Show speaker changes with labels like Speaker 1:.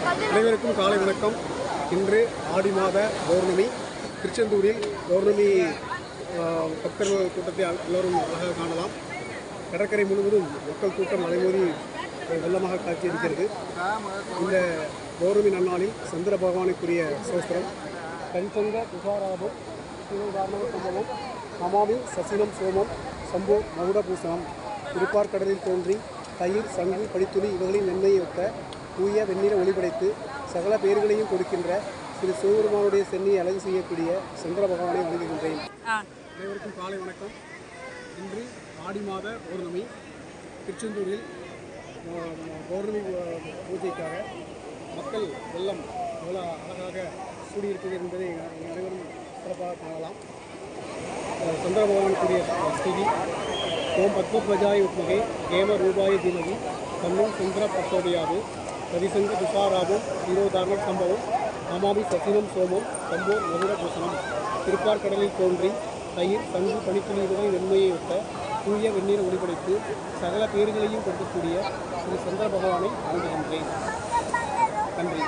Speaker 1: அனைவருக்கும் காலை வணக்கம். இன்று ஆடி மாத பௌர்ணமி. திருச்செந்தூரில் பௌர்ணமி பக்தர்கள் கூட்டத்தை எல்லோரும் அழகாக காணலாம். கடற்கரை முழுவதும் மக்கள் கூட்டம் அலைமோதி வெள்ளமாக காட்சியளிக்கிறது. இந்த பௌர்ணமி நன்னாளில் சந்திர பகவானுக்குரிய சோஸ்திரம் கஞ்சங்க துஷாராபம் சீனோதாரண சம்பவம் நமாமி சசினம் சோமம் சம்போ மகுட பூசணம் திருப்பார்கடலில் தோன்றி தயிர் சங்கு படித்துளி இவர்களின் நன்மையை ஒத்த தூய வெண்ணிற ஒளிபடைத்து சகல பேர்களையும் கொடுக்கின்ற திரு சிவபெருமானுடைய சென்னியை அழகு செய்யக்கூடிய சந்திர பகவானை வணங்குகின்றேன். அனைவருக்கும் காலை வணக்கம். இன்று ஆடி மாத பௌர்ணமி. திருச்செந்தூரில் பௌர்ணமி பூஜைக்காக மக்கள் வெள்ளம் எவ்வளோ அழகாக கூடியிருக்கிறது என்பதை அனைவரும் சிறப்பாக காணலாம். சந்திர பகவானுக்குரிய ஸ்திதி ஓம் பத்மத்வஜாய உத்மகே ஏம ரூபாய தீமகி தன்னும் சுந்தர பிரசோதயாது ரவிசங்க துஷாராபம் சீரோதாரண சம்பவம் நமாமி சசினம் சோமம் சம்போ மதுர பூசணம் திருப்பார்கடலில் தோன்றி தயிர் சங்கு பனித்துளி இவர்களின் வெண்மையை ஒத்த தூய வெந்நீர ஒளிபடைத்து சகல பேர்களையும் கொடுக்கக்கூடிய திரு சந்திர பகவானை வணங்குகின்றேன். நன்றி.